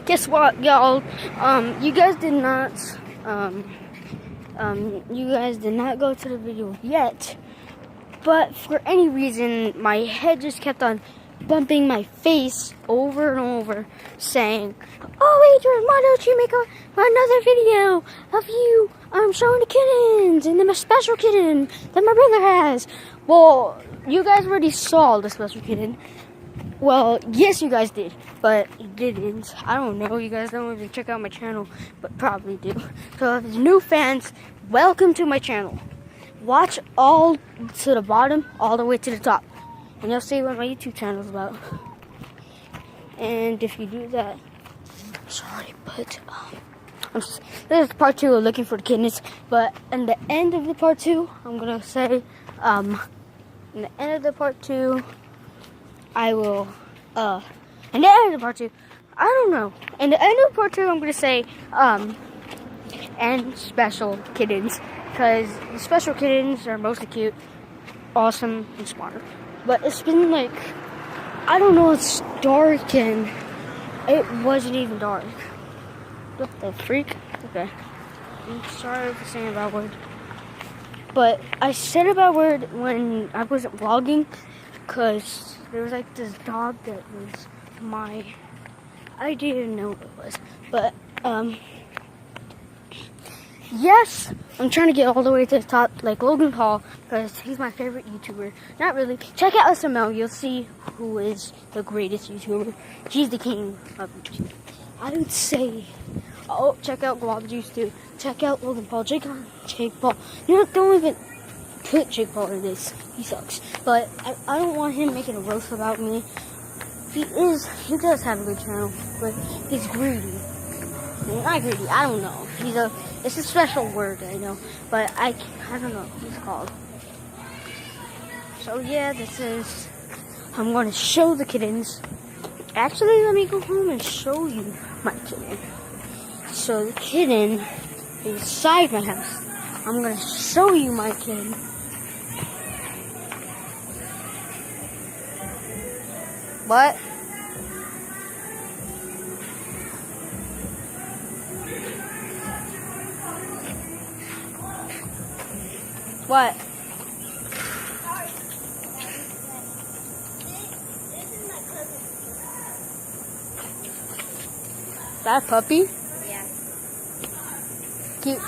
Guess what, y'all? You guys did not, you guys did not go to the video yet. But for any reason, my head just kept on bumping my face over and over, saying, "Oh, Adrian, why don't you make another video of you showing the kittens and then a special kitten that my brother has?" Well, you guys already saw the special kitten. Well, yes, you guys did, but you didn't. I don't know. You guys don't even check out my channel, but probably do. So if there's new fans, welcome to my channel. Watch all to the bottom, all the way to the top, and you'll see what my YouTube channel is about. And if you do that, sorry, but this is part 2 of looking for the kittens. But in the end of the part 2, I'm gonna say, in the end of the part 2, I will, in the end of part 2, I don't know. In the end of part 2, I'm gonna say, and special kittens. Because the special kittens are mostly cute, awesome, and smart. But it's been like, I don't know, it's dark and it wasn't even dark. What the freak? Okay. I'm sorry for saying a bad word. But I said a bad word when I wasn't vlogging because there was like this dog that was I didn't know what it was. But, yes, I'm trying to get all the way to the top, like Logan Paul, because he's my favorite YouTuber. Not really. Check out SML. You'll see who is the greatest YouTuber. He's the king of YouTube. I would say, oh, check out Guava Juice too. Check out Logan Paul. Jake Paul. You know, don't even put Jake Paul in this. He sucks. But I don't want him making a roast about me. He does have a good channel, but he's greedy. Not greedy, I don't know. It's a special word, I know, but I don't know what it's called. So yeah, I'm going to show the kittens. Actually, let me go home and show you my kitten. So the kitten is inside my house. I'm going to show you my kitten. What? What? That a puppy? Yeah. Cute.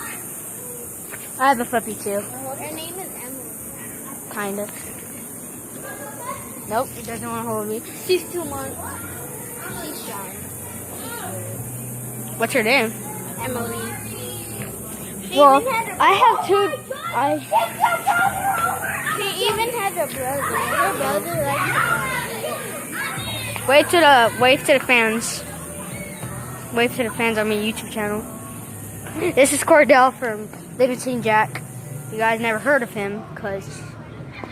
I have a puppy too. Her name is Emily. Kinda. Nope, it doesn't want to hold me. She's 2 months. She's shy. What's her name? Emily. Well, I have 2. She even has a brother. Her brother likes Wave to the fans. Wave to the fans on my YouTube channel. This is Cordell from Living Jack. You guys never heard of him because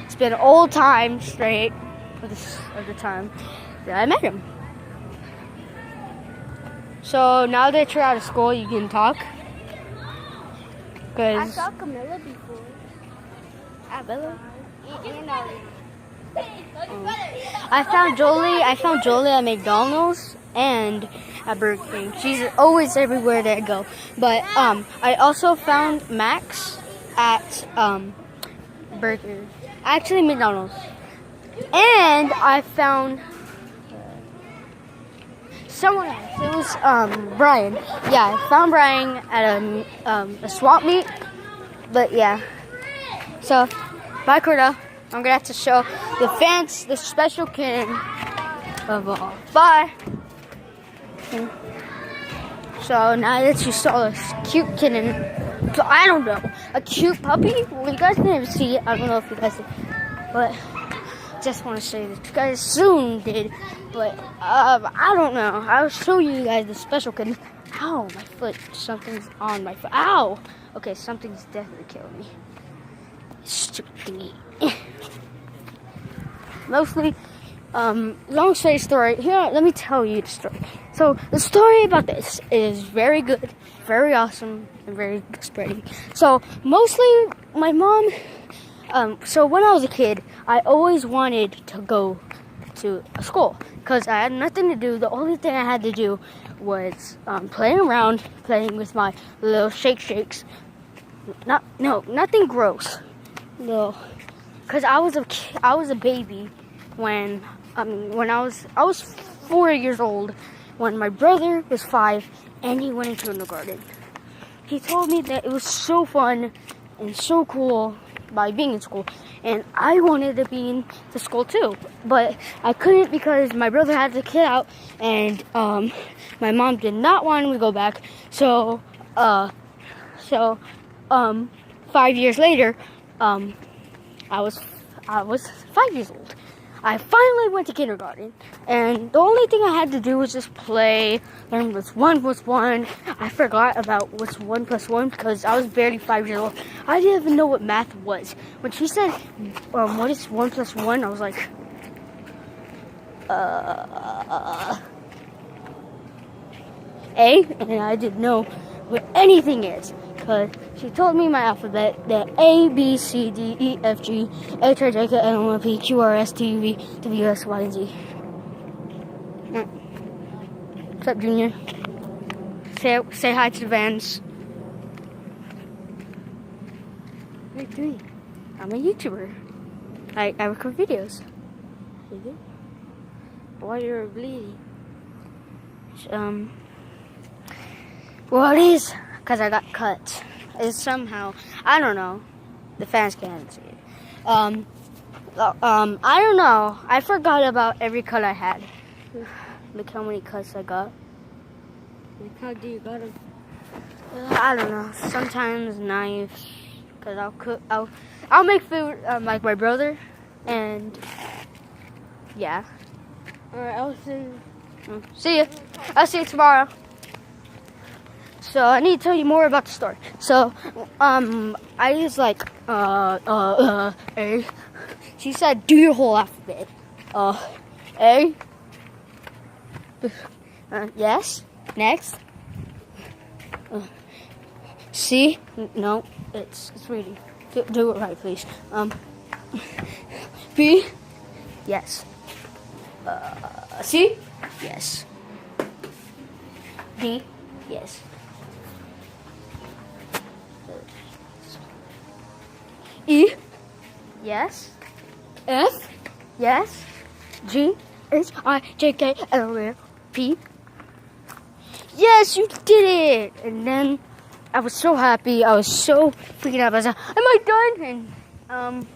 it's been old time straight of the time that I met him. So now that you're out of school, you can talk. I saw Camilla before. Camilla? And Ollie. I found Jolie at McDonald's and at Burger King. She's always everywhere that I go. But I also found Max at McDonald's. And I found someone else. It was Brian. Yeah, I found Brian at a swap meet. But yeah. So bye, Cordell. I'm gonna have to show the fans the special kitten of all. Bye. So now that you saw this cute kitten, so I don't know, a cute puppy. Well, you guys didn't even see it. I don't know if you guys did, but just want to say that you guys soon did. But I don't know. I'll show you guys the special kitten. Ow, my foot. Something's on my foot. Ow. Okay, something's definitely killing me. Stupid thingy. Mostly, long story. Here, let me tell you the story. So, the story about this is very good, very awesome, and very spreading. So, mostly, my mom, so when I was a kid, I always wanted to go to a school because I had nothing to do. The only thing I had to do was playing around, playing with my little shakes. Nothing gross. No, because I was a baby when I was 4 years old when my brother was 5 and he went into kindergarten. He told me that it was so fun and so cool by being in school, and I wanted to be in the school too, but I couldn't because my brother had the kid out, and my mom did not want him to go back. So 5 years later, I was 5 years old. I finally went to kindergarten, and the only thing I had to do was just play, learn what's 1 plus 1. I forgot about what's 1 plus 1 because I was barely 5 years old. I didn't even know what math was. When she said, what is 1 plus 1, I was like, A, and I didn't know what anything is. Because she told me my alphabet, that A, B, C, D, E, F, G, H, I, J, K, L, M, N, P, Q, R, S, T, U, V, W, X, Y, and Z. What's up, Junior? Say hi to the Vans. What are you doing? I'm a YouTuber. I record videos. You do? Why you're bleeding? Well, it is. Because I got cut. It's somehow, I don't know. The fans can't see it. I don't know. I forgot about every cut I had. Look how many cuts I got. Look how do you got them? I don't know. Sometimes knives. Because I'll make food like my brother. And yeah. Alright, I'll see you. See ya. I'll see you tomorrow. So I need to tell you more about the story. So, I was like, A. She said, do your whole alphabet. A. Yes. Next. C. No, it's reading. Do it right, please. B. Yes. C. Yes. D. Yes. E. Yes. F. Yes. G. H. I. J. K. L. M. P. Yes, you did it! And then I was so happy. I was so freaking out. I was like, am I done?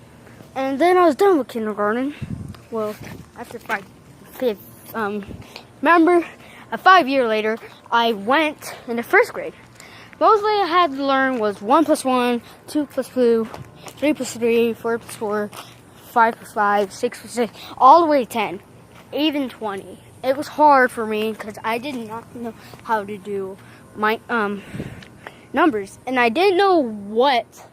And then I was done with kindergarten. Well, after 5 years later, I went into first grade. Mostly I had to learn was 1 plus 1, 2 plus 2, 3 plus 3, 4 plus 4, 5 plus 5, 6 plus 6, all the way to 10, even 20. It was hard for me because I did not know how to do my numbers, and I didn't know what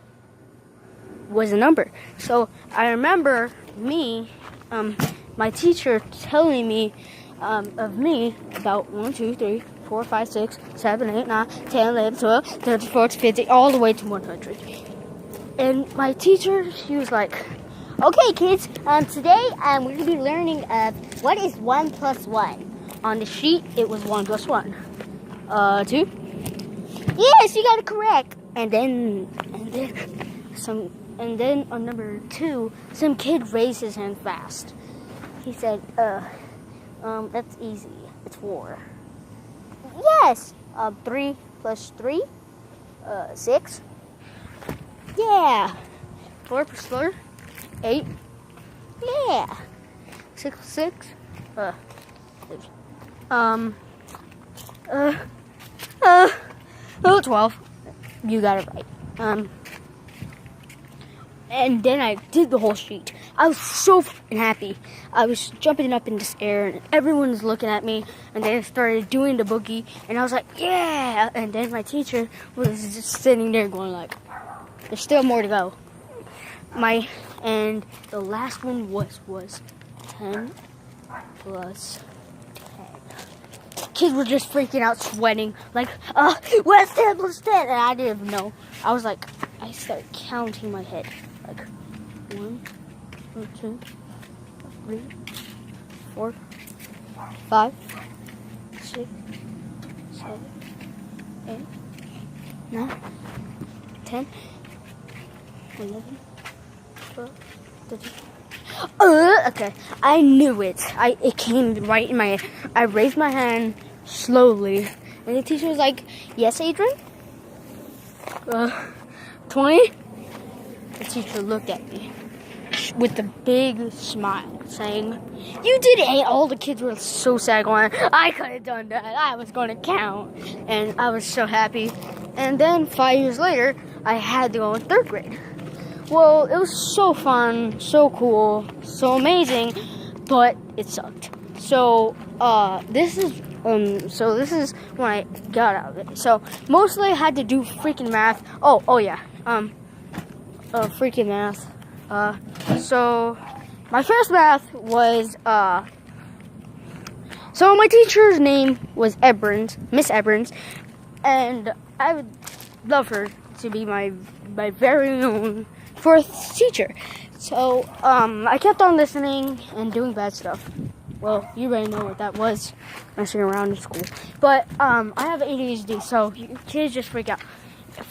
was a number. So I remember my teacher telling me of me about 1, 2, 3, 4, 5, 6, 7, 8, 9, 10, 11, 12, 13, 14, 15, all the way to 100. And my teacher, she was like, okay, kids, today we're going to be learning what is 1 plus 1. On the sheet, it was 1 plus 1. 2? Yes, you got it correct. And then on number 2, some kid raised his hand fast. He said, that's easy. It's 4. Yes. 3 plus 3, 6. Yeah. 4 plus 4, 8. Yeah. 6 plus 6. 12. You got it right. And then I did the whole sheet. I was so fucking happy. I was jumping up in this air, and everyone was looking at me. And then I started doing the boogie, and I was like, yeah! And then my teacher was just sitting there going like, there's still more to go. And the last one was 10 plus 10. Kids were just freaking out, sweating, like, what's 10 plus 10? And I didn't even know. I was like, I started counting my head. Like, 1, 2, 3, 4, 5, 6, 7, 8, 9, 10, 11, 12, 13. Okay, I knew it. It came right in my head. I raised my hand slowly, and the teacher was like, "Yes, Adrian." 20. The teacher looked at me with a big smile, saying, "You did it!" All the kids were so sad, going, "I could have done that. I was going to count," and I was so happy. And then 5 years later, I had to go in 3rd grade. Well, it was so fun, so cool, so amazing, but it sucked. So, this is when I got out of it. So, mostly I had to do freaking math. Oh yeah, freaking math. So, my first math was, so my teacher's name was Miss Ebrins, and I would love her to be my very own 4th teacher. So, I kept on listening and doing bad stuff. Well, you already know what that was, messing around in school. But, I have ADHD, so kids just freak out.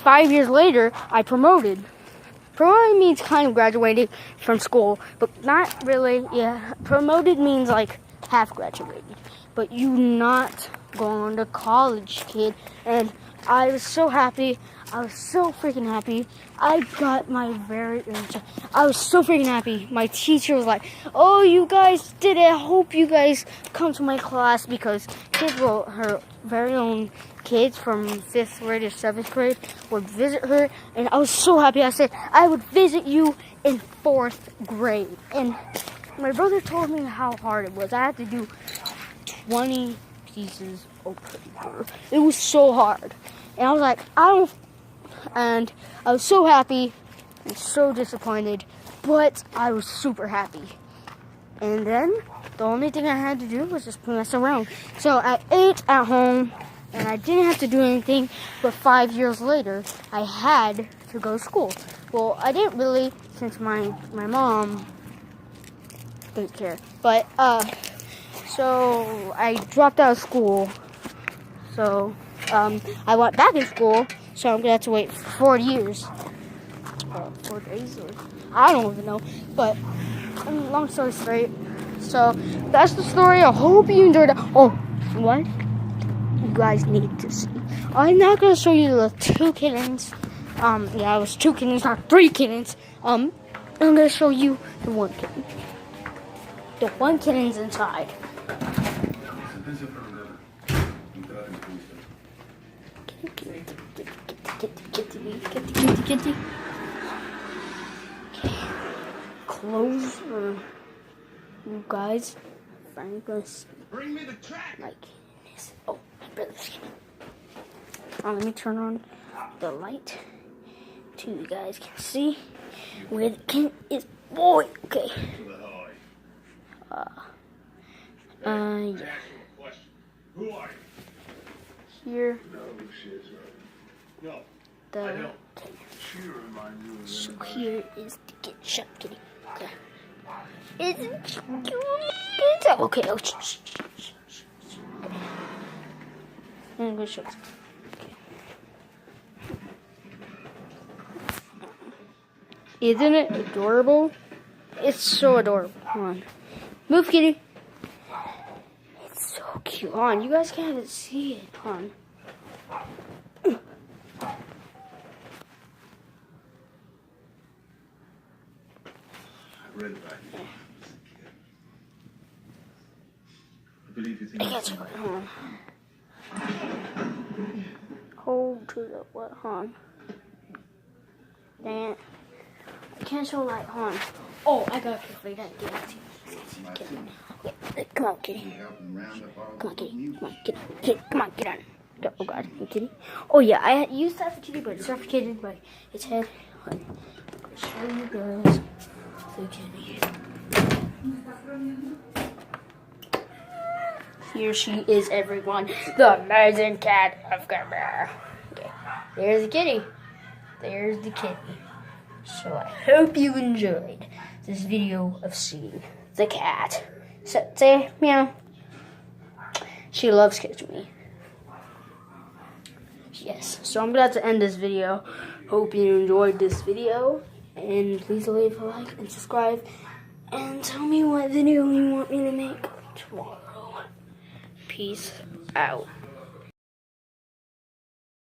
5 years later, I promoted. Promoted means kind of graduating from school, but not really. Yeah, promoted means like half graduated. But you not going to college, kid. And I was so happy. I was so freaking happy. I got my I was so freaking happy. My teacher was like, "Oh, you guys did it. I hope you guys come to my class," because her very own kids from 5th grade to 7th grade would visit her. And I was so happy. I said, "I would visit you in 4th grade." And my brother told me how hard it was. I had to do 20 pieces of paper. It was so hard. And I was like, and I was so happy and so disappointed, but I was super happy. And then the only thing I had to do was just mess around. So I ate at home, and I didn't have to do anything, but 5 years later, I had to go to school. Well, I didn't really, since my mom didn't care. But, so I dropped out of school. So, I went back in school, so I'm gonna have to wait 4 years. 4 days, or I don't even know. But, long story straight. So, that's the story. I hope you enjoyed it. Oh, what? You guys need to see. I'm not gonna show you the 2 kittens. Yeah, it was 2 kittens, not 3 kittens. I'm gonna show you the 1 kitten. The 1 kitten's inside. Kitty. Okay. Close you guys. I'm gonna see. Bring me the track. Like this. Oh, my brother's kitty. Let me turn on the light so you guys can see where the kitten is. Boy, okay. Yeah. Who are you? Here. No, shit, no. The so here is the kitten. Shut up, kitty. Okay. Isn't cute? Okay. Oh, shh. Okay. I'm gonna show you. Okay. Isn't it adorable? It's so adorable. Come on. Move, kitty. It's so cute. Come on. You guys can't even see it. Come on. I read about you. I believe you think. I got you. Hold on. Hold to the what? Hold on. Dang it. I can't show light. Hold on. Oh, I got you. I got to get it. Okay, come on, kitty. Come on, kitty. Come on, kitty. Come on, get on. Go. Oh, God. Hey, kitty. Oh, yeah. I used that for kitty, but it's suffocated by its head. I'm going to show you guys the kitty. Here she is, everyone. The amazing cat of Gabber. Okay. There's the kitty. There's the kitty. So I hope you enjoyed this video of seeing the cat. Say meow. She loves catching me. Yes, so I'm gonna have to end this video. Hope you enjoyed this video. And please leave a like and subscribe. And tell me what video you want me to make tomorrow. Peace out.